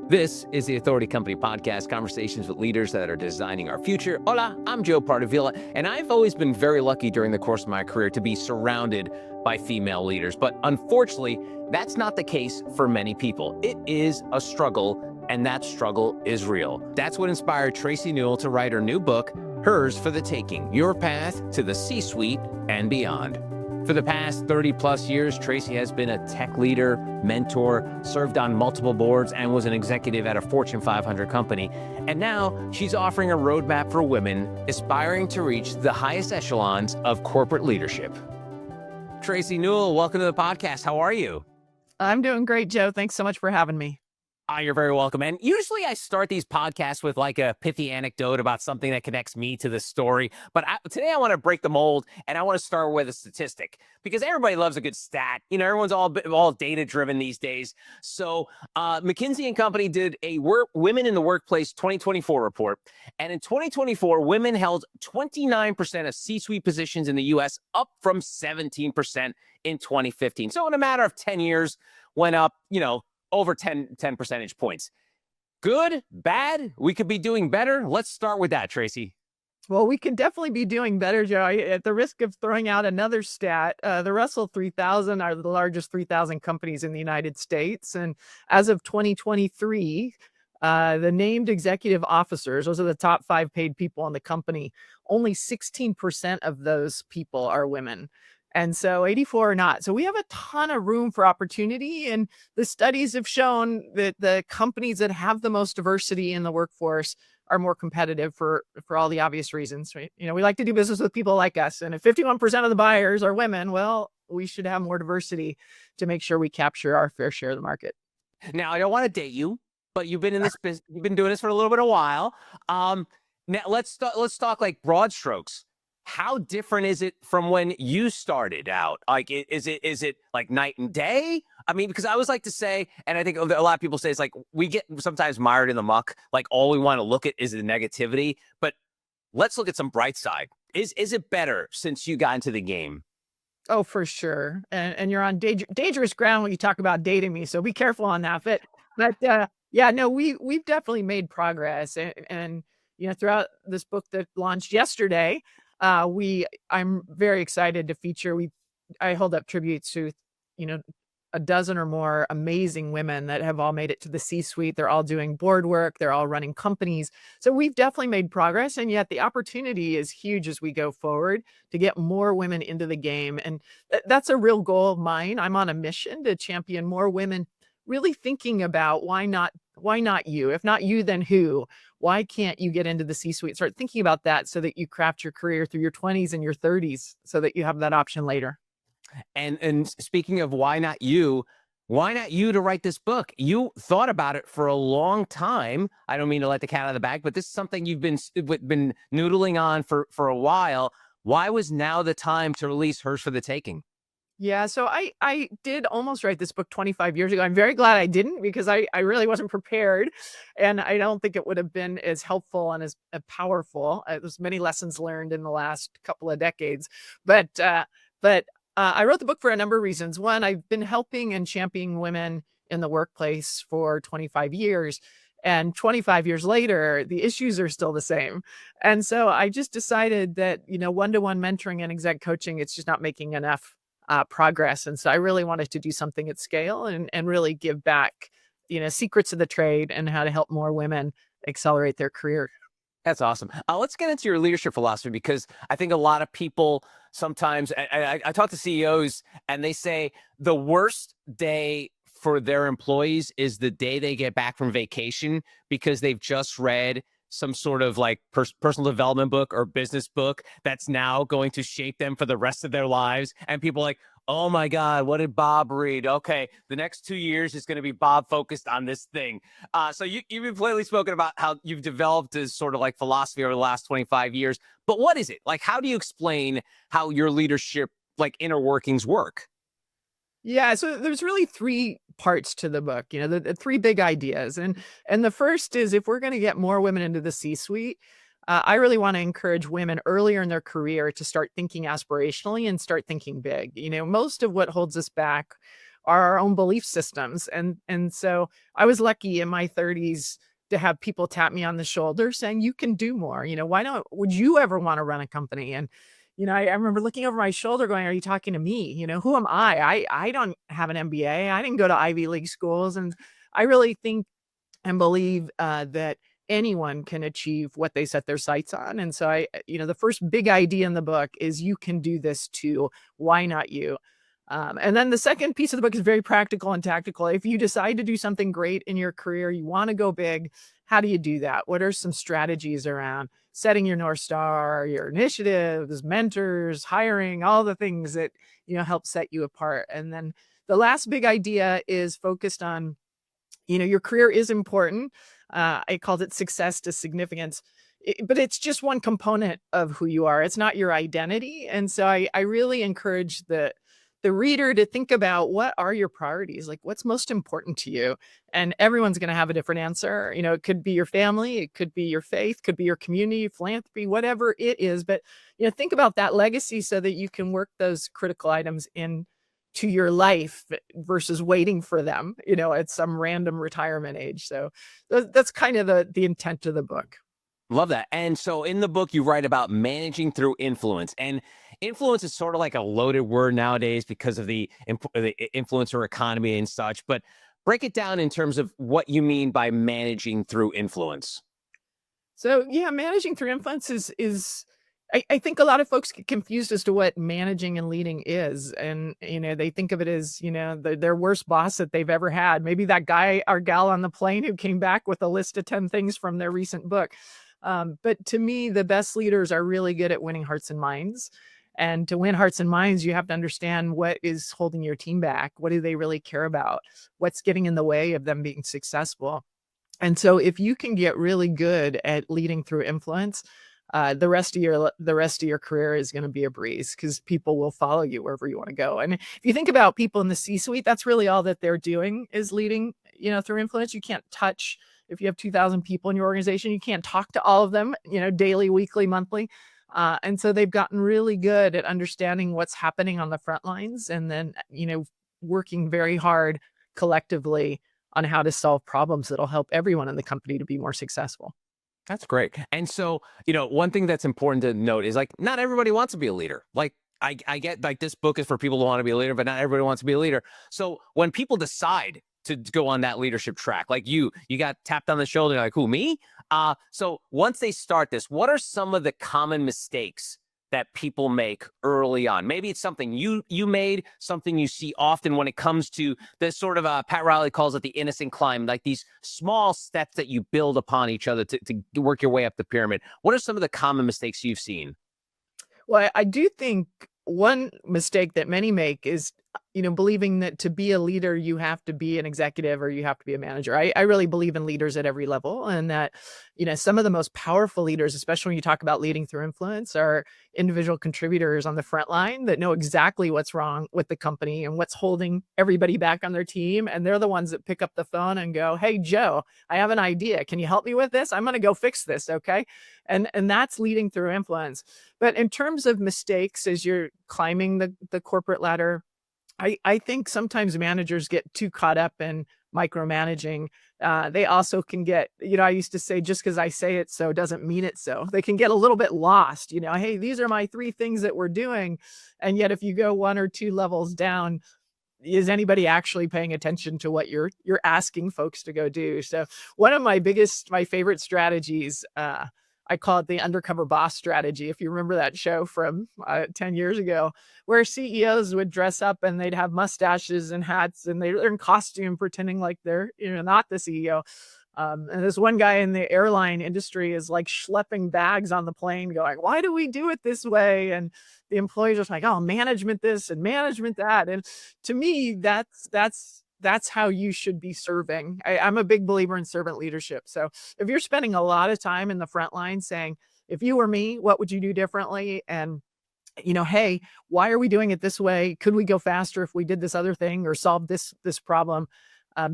This is the Authority Company Podcast, conversations with leaders that are designing our future. Hola, I'm Joe Pardavila, and I've always been very lucky during the course of my career to be surrounded by female leaders. But unfortunately, that's not the case for many people. It is a struggle, and that struggle is real. That's what inspired Tracy Newell to write her new book, Hers for the Taking, Your Path to the C-Suite and Beyond. For the past 30 plus years, Tracy has been a tech leader, mentor, served on multiple boards, and was an executive at a Fortune 500 company. And now she's offering a roadmap for women aspiring to reach the highest echelons of corporate leadership. Tracy Newell, welcome to the podcast. How are you? I'm doing great, Joe. Thanks so much for having me. You're very welcome. And usually I start these podcasts with like a pithy anecdote about something that connects me to the story. But today I want to break the mold, and I want to start with a statistic because everybody loves a good stat. You know, everyone's all data driven these days. So McKinsey & Company did a Women in the Workplace 2024 report. And in 2024, women held 29% of C-suite positions in the U.S., up from 17% in 2015. So in a matter of 10 years, went up, over 10 percentage points. Good, bad, we could be doing better. Let's start with that, Tracy. Well, we can definitely be doing better, Joe. At the risk of throwing out another stat, the Russell 3000 are the largest 3,000 companies in the United States. And as of 2023, the named executive officers, those are the top 5 paid people in the company, only 16% of those people are women. And so 84 are not. So we have a ton of room for opportunity. And the studies have shown that the companies that have the most diversity in the workforce are more competitive for all the obvious reasons. Right? We like to do business with people like us. And if 51% of the buyers are women, well, we should have more diversity to make sure we capture our fair share of the market. Now, I don't want to date you, but you've been in this business, you've been doing this for a little bit of a while. Now let's talk like broad strokes. How different is it from when you started out? Like, is it like night and day? I mean, because I always like to say, and I think a lot of people say, it's like we get sometimes mired in the muck. Like all we want to look at is the negativity. But let's look at some bright side. Is it better since you got into the game? Oh, for sure. And you're on dangerous ground when you talk about dating me. So be careful on that. But yeah, no, we've definitely made progress. And throughout this book that launched yesterday, I'm very excited to feature. I hold up tributes to, a dozen or more amazing women that have all made it to the C-suite. They're all doing board work. They're all running companies. So we've definitely made progress. And yet the opportunity is huge as we go forward to get more women into the game. And that's a real goal of mine. I'm on a mission to champion more women really thinking about why not you? If not you, then who? Why can't you get into the C-suite? Start thinking about that so that you craft your career through your 20s and your 30s so that you have that option later. And speaking of why not you to write this book? You thought about it for a long time. I don't mean to let the cat out of the bag, but this is something you've been noodling on for a while. Why was now the time to release Hers for the Taking? Yeah, so I did almost write this book 25 years ago. I'm very glad I didn't because I really wasn't prepared, and I don't think it would have been as helpful and as powerful. There's many lessons learned in the last couple of decades, but I wrote the book for a number of reasons. One, I've been helping and championing women in the workplace for 25 years. And 25 years later, the issues are still the same. And so I just decided that, one-to-one mentoring and exec coaching, it's just not making enough progress. And so I really wanted to do something at scale and really give back, secrets of the trade and how to help more women accelerate their career. That's awesome. Let's get into your leadership philosophy, because I think a lot of people sometimes, I talk to CEOs and they say the worst day for their employees is the day they get back from vacation because they've just read some sort of like personal development book or business book that's now going to shape them for the rest of their lives. And people are like, oh my God, what did Bob read? Okay, the next 2 years is going to be Bob focused on this thing. So you've clearly spoken about how you've developed this sort of like philosophy over the last 25 years. But what is it? Like, how do you explain how your leadership, like inner workings work? Yeah, so there's really 3 parts to the book, the 3 big ideas. And the first is if we're going to get more women into the C-suite, I really want to encourage women earlier in their career to start thinking aspirationally and start thinking big. Most of what holds us back are our own belief systems. And so I was lucky in my 30s to have people tap me on the shoulder saying, you can do more. Why not? Would you ever want to run a company? And, I remember looking over my shoulder going, are you talking to me? Who am I? I don't have an MBA. I didn't go to Ivy League schools. And I really think and believe that anyone can achieve what they set their sights on. And so the first big idea in the book is you can do this too. Why not you? And then the second piece of the book is very practical and tactical. If you decide to do something great in your career, you want to go big, how do you do that? What are some strategies around setting your North Star, your initiatives, mentors, hiring, all the things that, help set you apart? And then the last big idea is focused on, your career is important. I called it success to significance, but it's just one component of who you are. It's not your identity. And so I really encourage the reader to think about what are your priorities, like what's most important to you. And everyone's going to have a different answer. It could be your family, it could be your faith, could be your community, philanthropy, whatever it is. But, think about that legacy so that you can work those critical items in to your life versus waiting for them, at some random retirement age. So that's kind of the intent of the book. Love that. And so in the book, you write about managing through influence. And influence is sort of like a loaded word nowadays because of the influencer economy and such. But break it down in terms of what you mean by managing through influence. So yeah, managing through influence is I think a lot of folks get confused as to what managing and leading is. And, they think of it as, their worst boss that they've ever had. Maybe that guy or gal on the plane who came back with a list of 10 things from their recent book. But to me, the best leaders are really good at winning hearts and minds. And to win hearts and minds, you have to understand what is holding your team back. What do they really care about? What's getting in the way of them being successful? And so if you can get really good at leading through influence, the rest of your career is going to be a breeze because people will follow you wherever you want to go. And if you think about people in the C-suite, that's really all that they're doing is leading, through influence. You can't touch, if you have 2,000 people in your organization, you can't talk to all of them, daily, weekly, monthly. And so they've gotten really good at understanding what's happening on the front lines and then, working very hard collectively on how to solve problems that'll help everyone in the company to be more successful. That's great. And so, one thing that's important to note is like, not everybody wants to be a leader. Like, I get like this book is for people who want to be a leader, but not everybody wants to be a leader. So when people decide to go on that leadership track, like you got tapped on the shoulder, like, who, me? So once they start this, what are some of the common mistakes that people make early on? Maybe it's something you made, something you see often when it comes to the sort of Pat Riley calls it the innocent climb, like these small steps that you build upon each other to work your way up the pyramid. What are some of the common mistakes you've seen? Well, I do think one mistake that many make is, believing that to be a leader, you have to be an executive or you have to be a manager. I really believe in leaders at every level and that, some of the most powerful leaders, especially when you talk about leading through influence, are individual contributors on the front line that know exactly what's wrong with the company and what's holding everybody back on their team. And they're the ones that pick up the phone and go, hey, Joe, I have an idea. Can you help me with this? I'm going to go fix this. Okay. And that's leading through influence. But in terms of mistakes, as you're climbing the corporate ladder, I think sometimes managers get too caught up in micromanaging. They also can get, I used to say, just because I say it so doesn't mean it so. They can get a little bit lost, hey, these are my 3 things that we're doing. And yet if you go 1 or 2 levels down, is anybody actually paying attention to what you're asking folks to go do? So one of my favorite strategies, I call it the undercover boss strategy. If you remember that show from 10 years ago, where CEOs would dress up and they'd have mustaches and hats and they're in costume pretending like they're, not the CEO. And this one guy in the airline industry is like schlepping bags on the plane going, why do we do it this way? And the employees are like, oh, management this and management that. And to me, that's how you should be serving. I'm a big believer in servant leadership. So if you're spending a lot of time in the front line saying, if you were me, what would you do differently? And, hey, why are we doing it this way? Could we go faster if we did this other thing or solve this problem?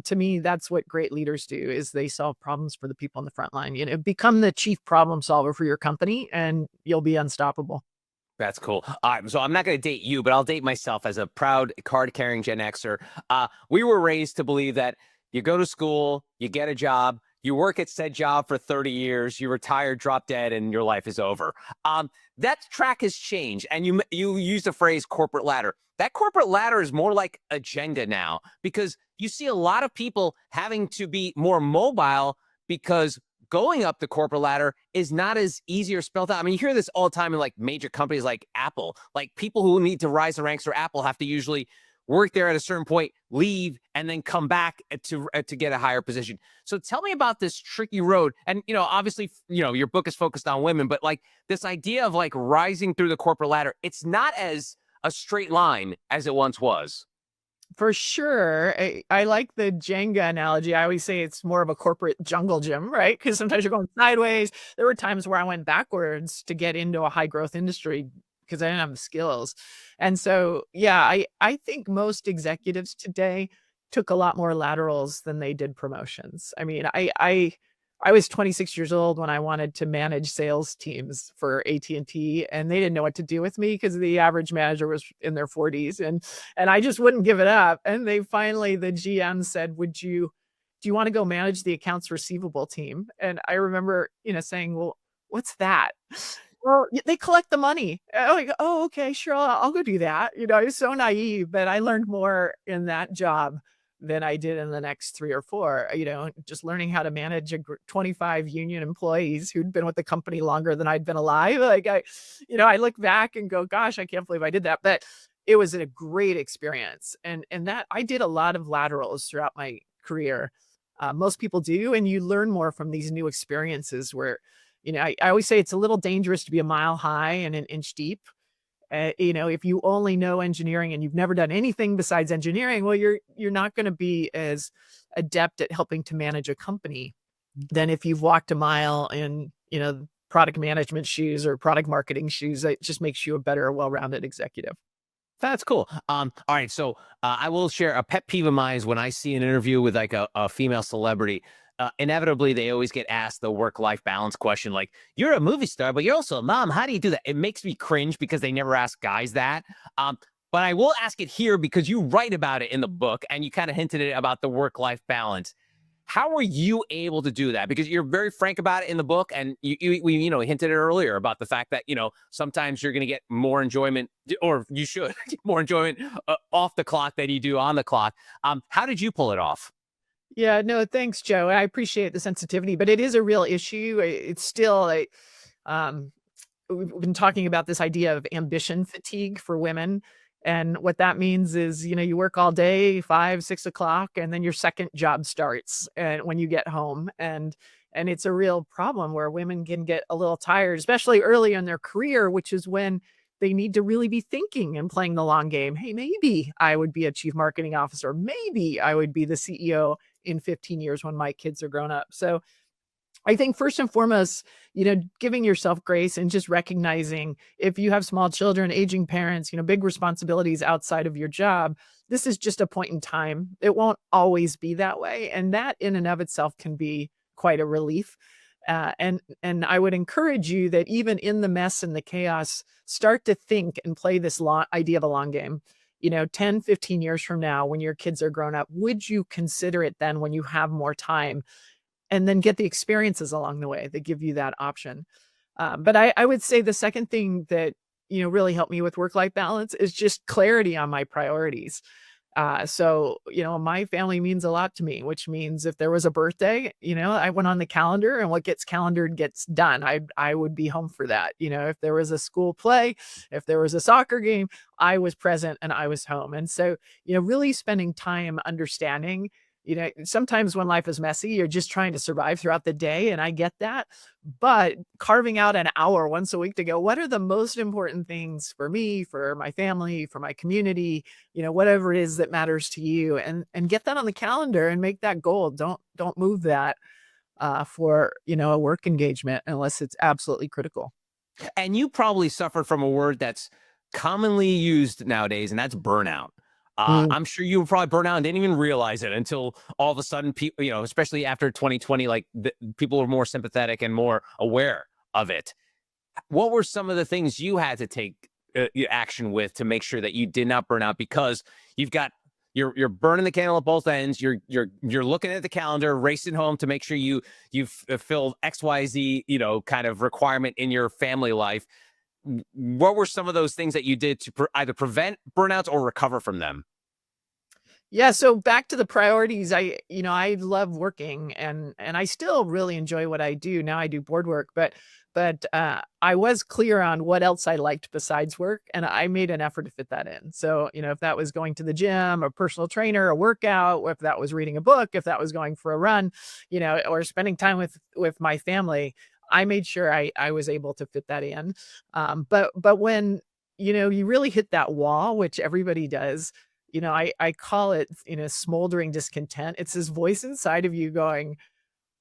To me, that's what great leaders do is they solve problems for the people on the front line. Become the chief problem solver for your company and you'll be unstoppable. That's cool. So I'm not going to date you, but I'll date myself as a proud card-carrying Gen Xer. We were raised to believe that you go to school, you get a job, you work at said job for 30 years, you retire, drop dead, and your life is over. That track has changed, and you use the phrase corporate ladder. That corporate ladder is more like agenda now, because you see a lot of people having to be more mobile because going up the corporate ladder is not as easy or spelled out. I mean, you hear this all the time in like major companies like Apple. Like people who need to rise the ranks for Apple have to usually work there at a certain point, leave, and then come back to get a higher position. So tell me about this tricky road. And obviously, your book is focused on women, but like this idea of like rising through the corporate ladder, it's not as a straight line as it once was. For sure. I like the Jenga analogy. I always say it's more of a corporate jungle gym, right? Because sometimes you're going sideways. There were times where I went backwards to get into a high growth industry because I didn't have the skills. And so, yeah, I think most executives today took a lot more laterals than they did promotions. I mean, I was 26 years old when I wanted to manage sales teams for AT&T, and they didn't know what to do with me because the average manager was in their 40s, and I just wouldn't give it up. And they finally, the GM said, do you want to go manage the accounts receivable team? And I remember, saying, well, what's that? Well, they collect the money. I'm like, oh, okay, sure, I'll go do that. I was so naive, but I learned more in that job than I did in the next 3 or 4, just learning how to manage 25 union employees who'd been with the company longer than I'd been alive. Like I look back and go, gosh, I can't believe I did that. But it was a great experience. And that I did a lot of laterals throughout my career. Most people do. And you learn more from these new experiences where, I always say it's a little dangerous to be a mile high and an inch deep. If you only know engineering and you've never done anything besides engineering, well, you're not going to be as adept at helping to manage a company than if you've walked a mile in, product management shoes or product marketing shoes. It just makes you a better, well-rounded executive. That's cool. All right. So I will share a pet peeve of mine is when I see an interview with like a female celebrity. Inevitably, they always get asked the work-life balance question, like, you're a movie star, but you're also a mom. How do you do that? It makes me cringe because they never ask guys that. But I will ask it here because you write about it in the book and you kind of hinted it about the work-life balance. How were you able to do that? Because you're very frank about it in the book, and we hinted it earlier about the fact that sometimes you're going to get more enjoyment, or you should get more enjoyment off the clock than you do on the clock. How did you pull it off? Yeah, no, thanks, Joe. I appreciate the sensitivity, but it is a real issue. It's still um, we've been talking about this idea of ambition fatigue for women. And what that means is, you work all day, 5, 6 o'clock, and then your second job starts and when you get home. And it's a real problem where women can get a little tired, especially early in their career, which is when they need to really be thinking and playing the long game. Hey, maybe I would be a chief marketing officer. Maybe I would be the CEO in 15 years when my kids are grown up. So I think first and foremost, giving yourself grace and just recognizing if you have small children, aging parents, big responsibilities outside of your job, this is just a point in time. It won't always be that way. And that in and of itself can be quite a relief. And I would encourage you that even in the mess and the chaos, start to think and play this idea of a long game. 10, 15 years from now, when your kids are grown up, would you consider it then when you have more time? And then get the experiences along the way that give you that option. But I would say the second thing that, really helped me with work-life balance is just clarity on my priorities. So, my family means a lot to me, which means if there was a birthday, I went on the calendar, and what gets calendared gets done. I would be home for that. If there was a school play, if there was a soccer game, I was present and I was home. And so, really spending time understanding, sometimes when life is messy, you're just trying to survive throughout the day. And I get that, but carving out an hour once a week to go, what are the most important things for me, for my family, for my community, whatever it is that matters to you, and get that on the calendar and make that goal. Don't move that for, a work engagement unless it's absolutely critical. And you probably suffered from a word that's commonly used nowadays, and that's burnout. Mm. I'm sure you were probably burnt out and didn't even realize it until all of a sudden, people, especially after 2020, like people were more sympathetic and more aware of it. What were some of the things you had to take action with to make sure that you did not burn out, because you've got you're burning the candle at both ends. You're looking at the calendar, racing home to make sure you've filled XYZ, kind of requirement in your family life. What were some of those things that you did to either prevent burnouts or recover from them? Yeah, so back to the priorities, I love working, and I still really enjoy what I do. Now I do board work, but I was clear on what else I liked besides work, and I made an effort to fit that in. So, if that was going to the gym, a personal trainer, a workout, or if that was reading a book, if that was going for a run, or spending time with my family, I made sure I was able to fit that in. But when, you really hit that wall, which everybody does, I call it, smoldering discontent. It's this voice inside of you going,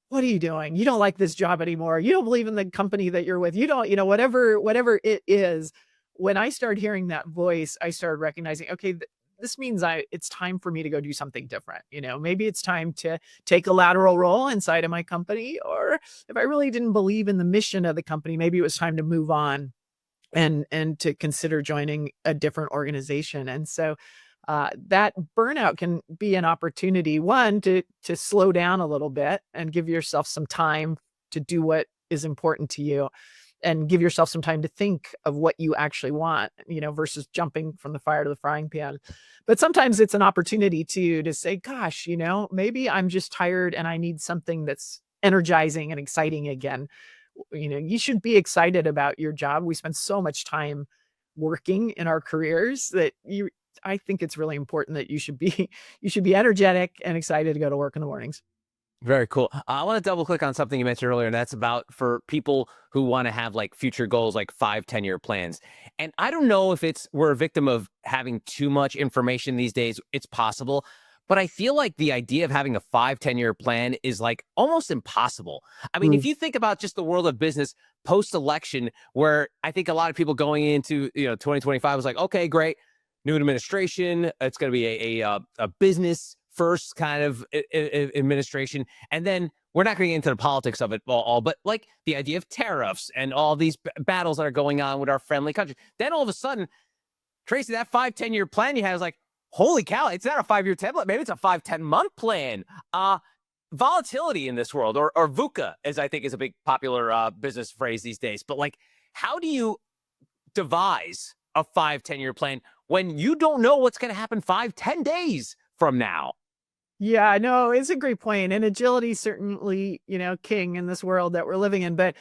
"What are you doing? You don't like this job anymore. You don't believe in the company that you're with. You don't," whatever it is. When I started hearing that voice, I started recognizing, okay, this means it's time for me to go do something different. Maybe it's time to take a lateral role inside of my company, or if I really didn't believe in the mission of the company, maybe it was time to move on and to consider joining a different organization. And so that burnout can be an opportunity, one, to slow down a little bit and give yourself some time to do what is important to you, and give yourself some time to think of what you actually want, versus jumping from the fire to the frying pan. But sometimes it's an opportunity to say, gosh, maybe I'm just tired and I need something that's energizing and exciting again. You should be excited about your job. We spend so much time working in our careers that I think it's really important that you should be you should be energetic and excited to go to work in the mornings. Very cool. I want to double click on something you mentioned earlier, and that's about for people who want to have like future goals, like 5, 10 year plans. And I don't know if we're a victim of having too much information these days. It's possible. But I feel like the idea of having a 5, 10 year plan is like almost impossible. I mean, if Mm. you think about just the world of business post election, where I think a lot of people going into 2025 was like, okay, great, new administration. It's going to be a business first kind of administration, and then we're not going to get into the politics of it all, but like the idea of tariffs and all these battles that are going on with our friendly country. Then all of a sudden, Tracy, that 5, 10 year plan you had is like, holy cow, it's not a 5 year template. Maybe it's a 5, 10 month plan. Volatility in this world, or VUCA, as I think is a big popular business phrase these days. But like, how do you devise a 5, 10 year plan when you don't know what's going to happen 5, 10 days from now? Yeah, no, it's a great point. And agility certainly, king in this world that we're living in. But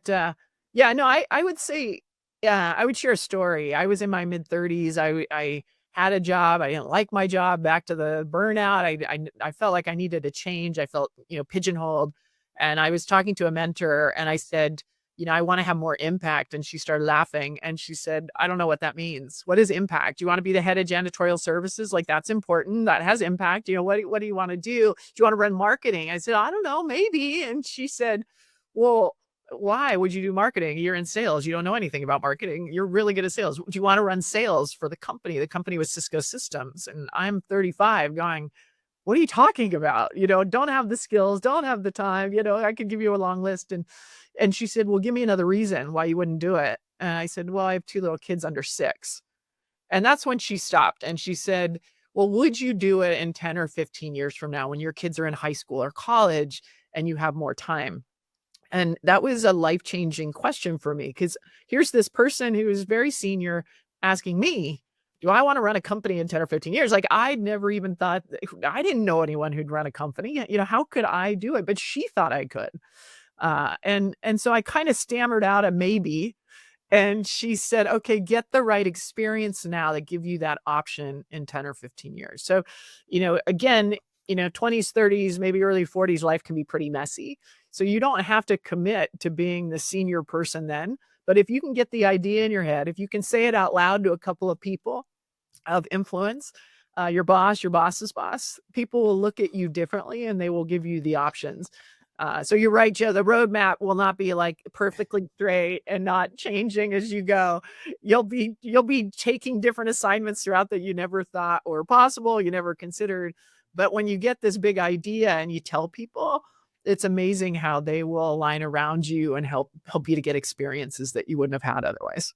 yeah, no, I would say, yeah, I would share a story. I was in my mid-30s. I had a job. I didn't like my job. Back to the burnout. I felt like I needed a change. I felt, pigeonholed. And I was talking to a mentor, and I said, I want to have more impact. And she started laughing, and she said, I don't know what that means. What is impact? You want to be the head of janitorial services? Like, that's important. That has impact. What do you want to do? Do you want to run marketing? I said, I don't know, maybe. And she said, well, why would you do marketing? You're in sales. You don't know anything about marketing. You're really good at sales. Do you want to run sales for the company? The company was Cisco Systems. And I'm 35 going, what are you talking about? Don't have the skills, don't have the time. I could give you a long list. And she said, well, give me another reason why you wouldn't do it. And I said, well, I have 2 little kids under 6. And that's when she stopped, and she said, well, would you do it in 10 or 15 years from now when your kids are in high school or college and you have more time? And that was a life-changing question for me, because here's this person who is very senior asking me, do I want to run a company in 10 or 15 years? Like, I'd never even thought, I didn't know anyone who'd run a company. How could I do it? But she thought I could. And so I kind of stammered out a maybe. And she said, okay, get the right experience now that give you that option in 10 or 15 years. So, again, 20s, 30s, maybe early 40s, life can be pretty messy. So you don't have to commit to being the senior person then. But if you can get the idea in your head, if you can say it out loud to a couple of people of influence, your boss, your boss's boss, people will look at you differently, and they will give you the options. So you're right, Joe. The roadmap will not be like perfectly straight and not changing as you go. You'll be taking different assignments throughout that you never thought were possible, you never considered. But when you get this big idea and you tell people, it's amazing how they will align around you and help you to get experiences that you wouldn't have had otherwise.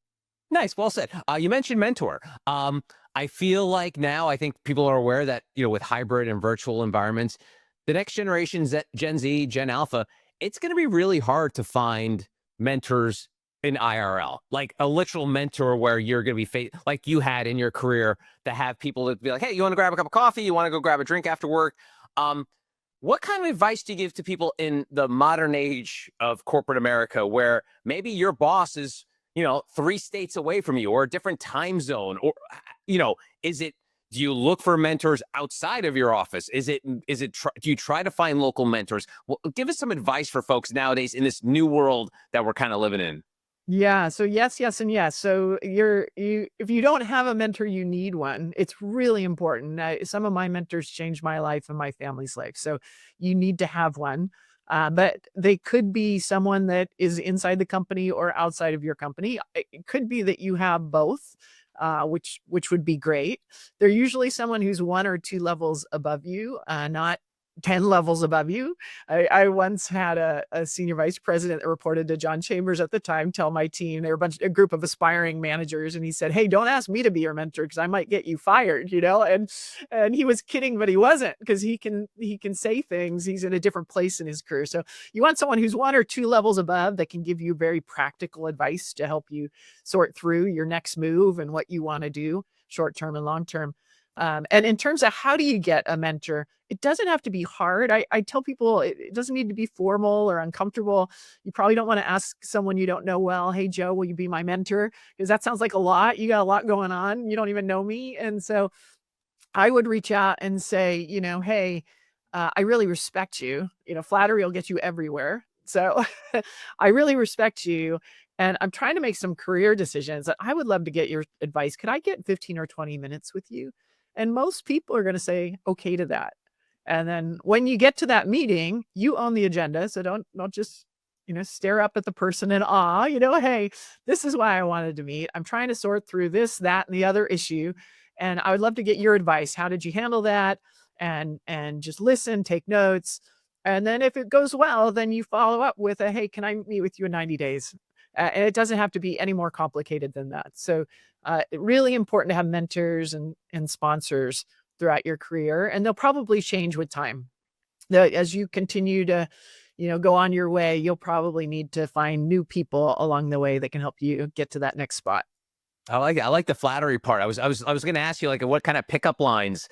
Nice, well said. You mentioned mentor. I feel like now I think people are aware that with hybrid and virtual environments, the next generation, Gen Z, Gen Alpha, it's going to be really hard to find mentors in IRL, like a literal mentor where you're going to be like you had in your career, to have people that be like, hey, you want to grab a cup of coffee? You want to go grab a drink after work? Um, what kind of advice do you give to people in the modern age of corporate America, where maybe your boss is 3 states away from you, or a different time zone, or is it, do you look for mentors outside of your office? Do you try to find local mentors? Well, give us some advice for folks nowadays in this new world that we're kind of living in. Yeah, so yes, yes, and yes. So if you don't have a mentor, you need one. It's really important. Some of my mentors changed my life and my family's life. So you need to have one. But they could be someone that is inside the company or outside of your company. It could be that you have both, which would be great. They're usually someone who's 1 or 2 levels above you, not 10 levels above you. I once had a senior vice president that reported to John Chambers at the time tell my team, they were a group of aspiring managers, and he said, "Hey, don't ask me to be your mentor because I might get you fired," and he was kidding, but he wasn't, because he can say things. He's in a different place in his career. So you want someone who's 1 or 2 levels above that can give you very practical advice to help you sort through your next move and what you want to do short term and long term. And in terms of how do you get a mentor, it doesn't have to be hard. I tell people it doesn't need to be formal or uncomfortable. You probably don't want to ask someone you don't know well, "Hey, Joe, will you be my mentor?" Because that sounds like a lot. You got a lot going on. You don't even know me. And so I would reach out and say, "Hey, I really respect you. Flattery will get you everywhere. So I really respect you. And I'm trying to make some career decisions. I would love to get your advice. Could I get 15 or 20 minutes with you?" And most people are going to say okay to that. And then when you get to that meeting, you own the agenda. So don't just, stare up at the person in awe. "Hey, this is why I wanted to meet. I'm trying to sort through this, that, and the other issue. And I would love to get your advice. How did you handle that?" And just listen, take notes. And then if it goes well, then you follow up with a, "Hey, can I meet with you in 90 days?" And it doesn't have to be any more complicated than that. So really important to have mentors and sponsors throughout your career, and they'll probably change with time. As you continue to, go on your way, you'll probably need to find new people along the way that can help you get to that next spot. I like it. I like the flattery part. I was going to ask you, like, what kind of pickup lines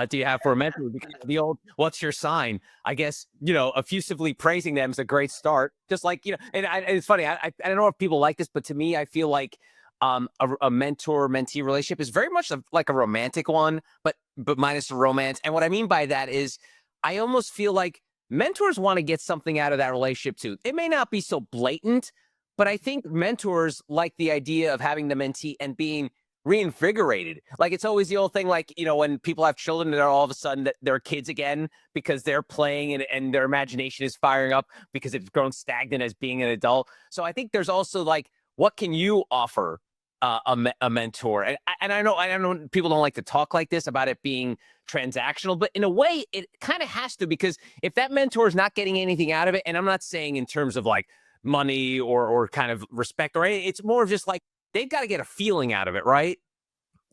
do you have for a mentor? Because the old "What's your sign?" I guess effusively praising them is a great start. Just like and it's funny. I don't know if people like this, but to me, I feel like a mentor mentee relationship is very much like a romantic one, but minus the romance. And what I mean by that is, I almost feel like mentors want to get something out of that relationship too. It may not be so blatant, but I think mentors like the idea of having the mentee and being reinvigorated. Like, it's always the old thing, like, when people have children, they're all of a sudden that they're kids again because they're playing, and their imagination is firing up because it's grown stagnant as being an adult. So I think there's also, like, what can you offer a mentor? And I know people don't like to talk like this about it being transactional, but in a way it kind of has to, because if that mentor is not getting anything out of it, and I'm not saying in terms of like money or kind of respect or anything, it's more of just like they've got to get a feeling out of it, right?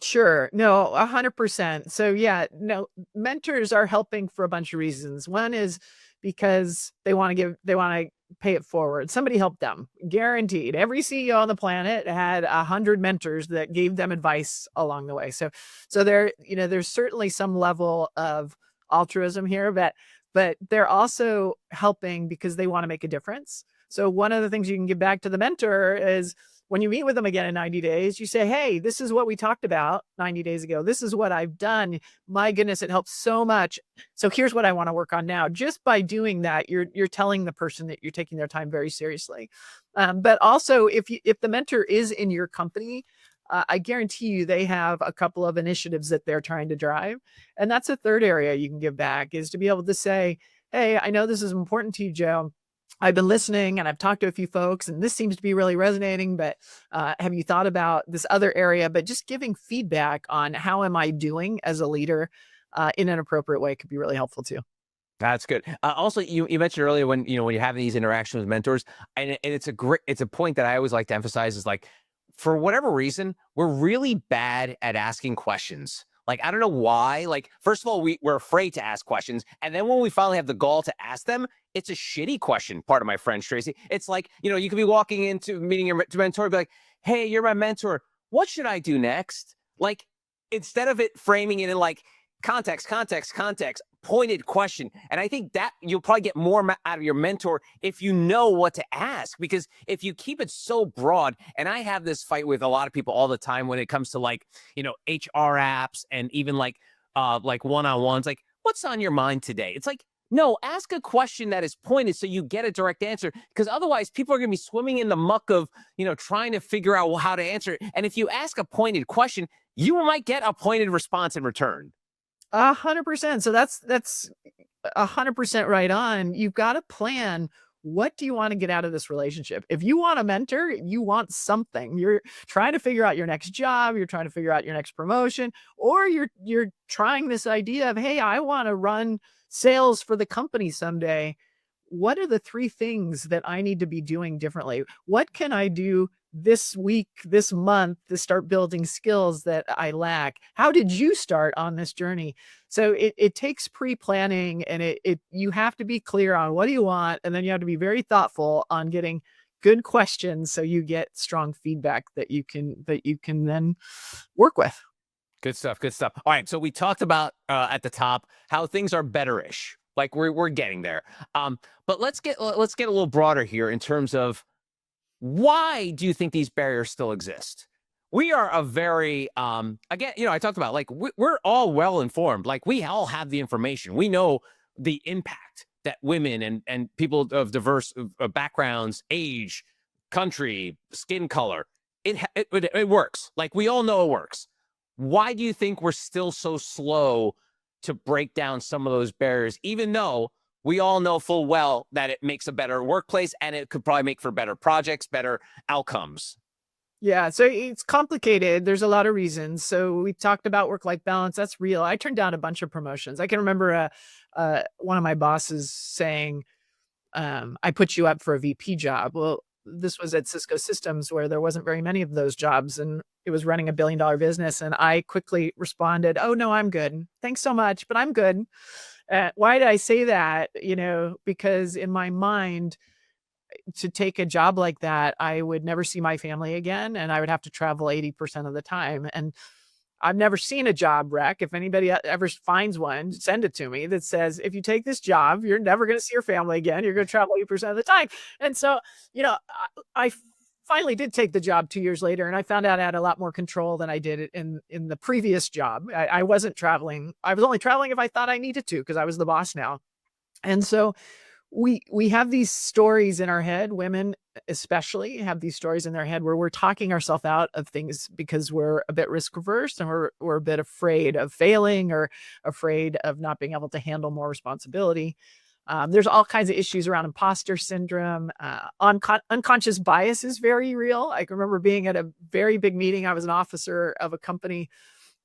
Sure. No, 100%. So yeah, no, mentors are helping for a bunch of reasons. One is because they want to pay it forward. Somebody helped them, guaranteed. Every CEO on the planet had 100 mentors that gave them advice along the way. So there's certainly some level of altruism here, but they're also helping because they want to make a difference. So one of the things you can give back to the mentor is, when you meet with them again in 90 days, you say, "Hey, this is what we talked about 90 days ago. This is what I've done. My goodness, it helps so much. So here's what I want to work on now." Just by doing that, you're telling the person that you're taking their time very seriously. But also, if the mentor is in your company, I guarantee you they have a couple of initiatives that they're trying to drive. And that's a third area you can give back, is to be able to say, "Hey, I know this is important to you, Joe. I've been listening and I've talked to a few folks and this seems to be really resonating, but have you thought about this other area?" But just giving feedback on how am I doing as a leader in an appropriate way could be really helpful too. That's good. Also, you mentioned earlier, when when you're having these interactions with mentors, and it's a point that I always like to emphasize, is like, for whatever reason, we're really bad at asking questions. Like, I don't know why. Like, first of all, we're afraid to ask questions. And then when we finally have the gall to ask them, it's a shitty question. Part of my friend, Tracy. It's like, you could be walking into meeting your mentor, be like, hey, you're my mentor. What should I do next? Like, instead of it framing it in like context, context, context, pointed question. And I think that you'll probably get more out of your mentor if you know what to ask, because if you keep it so broad, and I have this fight with a lot of people all the time when it comes to like, HR apps and even like one-on-ones, like what's on your mind today? It's like, no, ask a question that is pointed so you get a direct answer, because otherwise people are going to be swimming in the muck of, trying to figure out how to answer it. And if you ask a pointed question, you might get a pointed response in return. 100%. So that's 100% right on. You've got to plan. What do you want to get out of this relationship? If you want a mentor, you want something. You're trying to figure out your next job, you're trying to figure out your next promotion, or you're trying this idea of, hey, I want to run sales for the company someday. What are the 3 things that I need to be doing differently? What can I do this week, this month to start building skills that I lack? How did you start on this journey? So it takes pre-planning, and you have to be clear on what do you want, and then you have to be very thoughtful on getting good questions so you get strong feedback that you can then work with. Good stuff. Good stuff. All right. So we talked about at the top how things are betterish. Like we're getting there. But let's get a little broader here in terms of why do you think these barriers still exist? We are a very again, I talked about like we're all well informed. Like we all have the information. We know the impact that women and people of diverse backgrounds, age, country, skin color, it works. Like we all know it works. Why do you think we're still so slow to break down some of those barriers, even though we all know full well that it makes a better workplace and it could probably make for better projects, better outcomes? Yeah, so it's complicated. There's a lot of reasons. So we talked about work-life balance. That's real. I turned down a bunch of promotions. I can remember one of my bosses saying, I put you up for a VP job. Well, this was at Cisco Systems where there wasn't very many of those jobs, and it was running a billion-dollar business. And I quickly responded, oh, no, I'm good. Thanks so much, but I'm good. Why did I say that? Because in my mind, to take a job like that, I would never see my family again, and I would have to travel 80% of the time. And I've never seen a job rec. If anybody ever finds one, send it to me that says, if you take this job, you're never going to see your family again. You're going to travel 80% of the time. And so, I finally did take the job 2 years later, and I found out I had a lot more control than I did in the previous job. I wasn't traveling. I was only traveling if I thought I needed to, because I was the boss now. And so we have these stories in our head. Women especially have these stories in their head where we're talking ourselves out of things because we're a bit risk averse, and we're a bit afraid of failing or afraid of not being able to handle more responsibility. There's all kinds of issues around imposter syndrome. Unconscious bias is very real. I can remember being at a very big meeting. I was an officer of a company,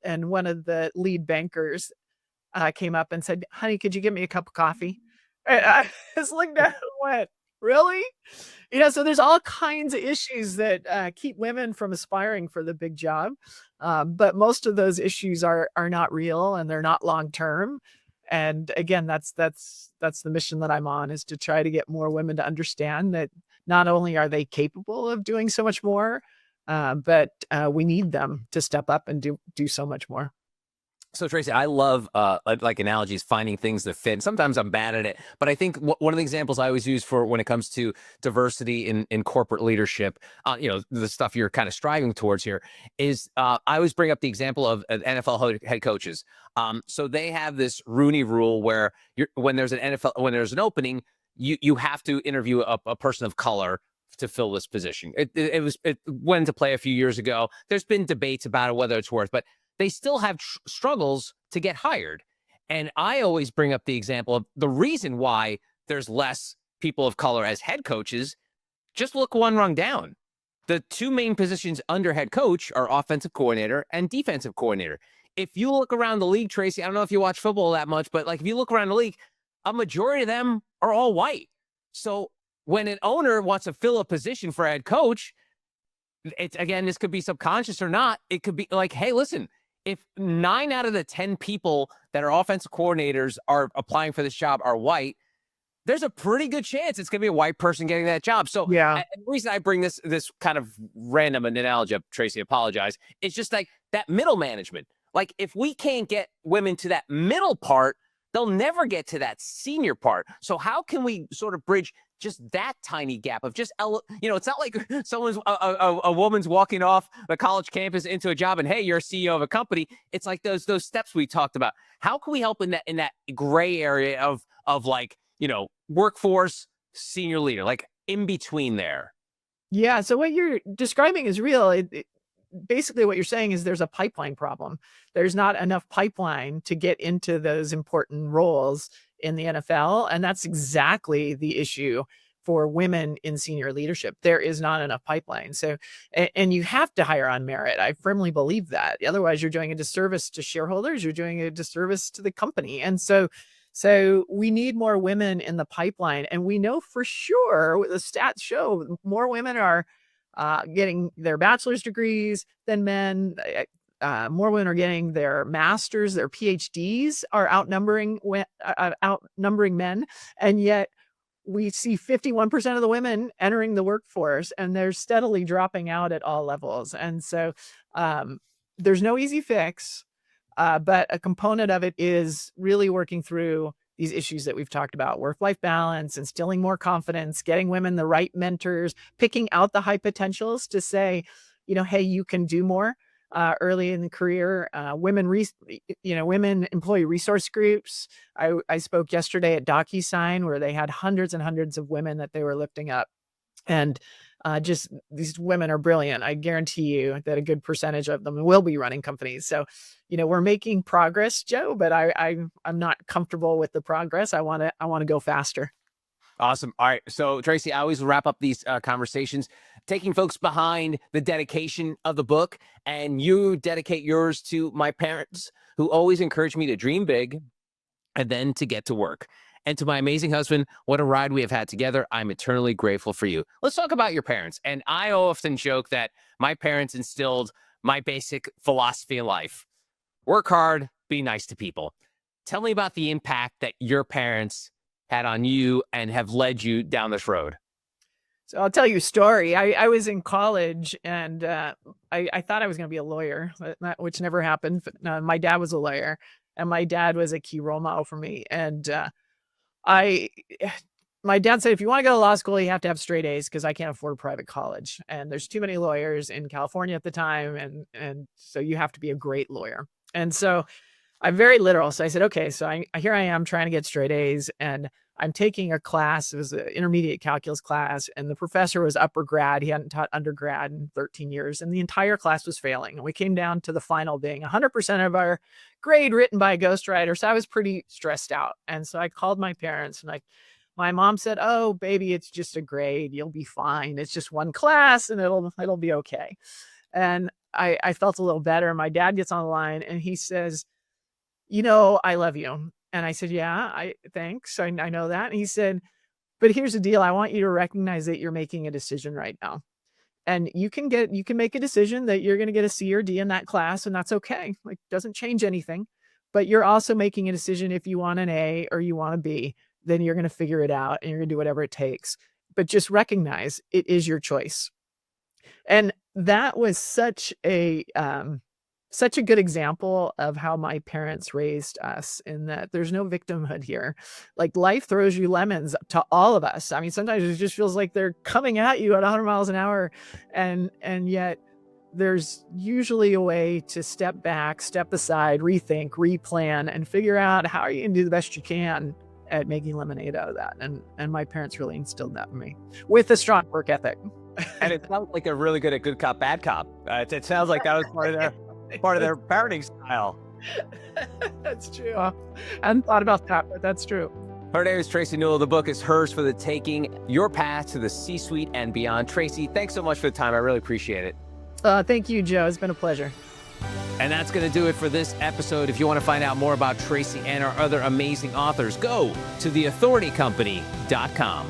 and one of the lead bankers came up and said, honey, could you get me a cup of coffee? And I just looked at it and went, really? So there's all kinds of issues that keep women from aspiring for the big job. But most of those issues are not real, and they're not long term. And again, that's the mission that I'm on, is to try to get more women to understand that not only are they capable of doing so much more, but we need them to step up and do so much more. So Tracy, I love like analogies, finding things that fit. Sometimes I'm bad at it, but I think one of the examples I always use for when it comes to diversity in corporate leadership, the stuff you're kind of striving towards here, is I always bring up the example of NFL head coaches. So they have this Rooney Rule where when there's an opening, you have to interview a person of color to fill this position. It went into play a few years ago. There's been debates about it, whether it's worth, but they still have struggles to get hired. And I always bring up the example of the reason why there's less people of color as head coaches. Just look one rung down. The 2 main positions under head coach are offensive coordinator and defensive coordinator. If you look around the league, Tracy, I don't know if you watch football that much, but like if you look around the league, a majority of them are all white. So when an owner wants to fill a position for a head coach, it's, again, this could be subconscious or not. It could be like, hey, listen, if 9 out of the 10 people that are offensive coordinators are applying for this job are white, there's a pretty good chance it's going to be a white person getting that job. So Yeah. the reason I bring this kind of random analogy up, Tracy, apologize, it's just like that middle management. Like, if we can't get women to that middle part, they'll never get to that senior part. So how can we sort of bridge just that tiny gap of just, it's not like someone's a woman's walking off the college campus into a job and, hey, you're a CEO of a company. It's like those steps we talked about. How can we help in that gray area of like, workforce, senior leader, like in between there? Yeah. So what you're describing is real. Basically what you're saying is there's a pipeline problem. There's not enough pipeline to get into those important roles in the NFL. And that's exactly the issue for women in senior leadership. There is not enough pipeline. So, and you have to hire on merit. I firmly believe that. Otherwise, you're doing a disservice to shareholders. You're doing a disservice to the company. And so we need more women in the pipeline. And we know for sure, the stats show more women are getting their bachelor's degrees than men. More women are getting their masters, their PhDs are outnumbering men. And yet we see 51% of the women entering the workforce, and they're steadily dropping out at all levels. And so there's no easy fix. But a component of it is really working through these issues that we've talked about: work-life balance, instilling more confidence, getting women the right mentors, picking out the high potentials to say, hey, you can do more early in the career. Women employee resource groups. I spoke yesterday at DocuSign, where they had hundreds and hundreds of women that they were lifting up. And just these women are brilliant. I guarantee you that a good percentage of them will be running companies. So, we're making progress, Joe, but I'm not comfortable with the progress. I want to go faster. Awesome. All right. So, Tracy, I always wrap up these conversations taking folks behind the dedication of the book, and you dedicate yours to my parents, who always encouraged me to dream big and then to get to work. And to my amazing husband, what a ride we have had together. I'm eternally grateful for you. Let's talk about your parents. And I often joke that my parents instilled my basic philosophy in life: work hard, be nice to people. Tell me about the impact that your parents had on you and have led you down this road. So I'll tell you a story. I was in college, and I thought I was going to be a lawyer, which never happened. My dad was a lawyer, and my dad was a key role model for me. And my dad said, if you want to go to law school, you have to have straight A's, because I can't afford private college. And there's too many lawyers in California at the time. And so you have to be a great lawyer. And so I'm very literal. So I said, okay, so here I am trying to get straight A's, and I'm taking a class. It was an intermediate calculus class, and the professor was upper grad. He hadn't taught undergrad in 13 years, and the entire class was failing. And we came down to the final being 100% of our grade written by a ghostwriter. So I was pretty stressed out. And so I called my parents, and my mom said, oh, baby, it's just a grade. You'll be fine. It's just one class, and it'll be okay. And I felt a little better. My dad gets on the line, and he says, I love you. And I said, yeah, thanks. I know that. And he said, but here's the deal. I want you to recognize that you're making a decision right now. And you can make a decision that you're going to get a C or D in that class, and that's okay. Like, doesn't change anything. But you're also making a decision: if you want an A or you want a B, then you're going to figure it out, and you're going to do whatever it takes. But just recognize it is your choice. And that was such a good example of how my parents raised us, in that there's no victimhood here. Like, life throws you lemons to all of us. I mean, sometimes it just feels like they're coming at you at 100 miles an hour. And yet there's usually a way to step back, step aside, rethink, replan, and figure out how are you going to do the best you can at making lemonade out of that. And my parents really instilled that in me with a strong work ethic. And it sounds like they're really good at good cop, bad cop. It sounds like that was part of their parenting style. That's true. I hadn't thought about that, but that's true. Her name is Tracy Newell. The book is hers for the taking: Your Path to the C-Suite and Beyond. Tracy, thanks so much for the time. I really appreciate it. Thank you, Joe. It's been a pleasure. And that's going to do it for this episode. If you want to find out more about Tracy and our other amazing authors, go to theauthoritycompany.com.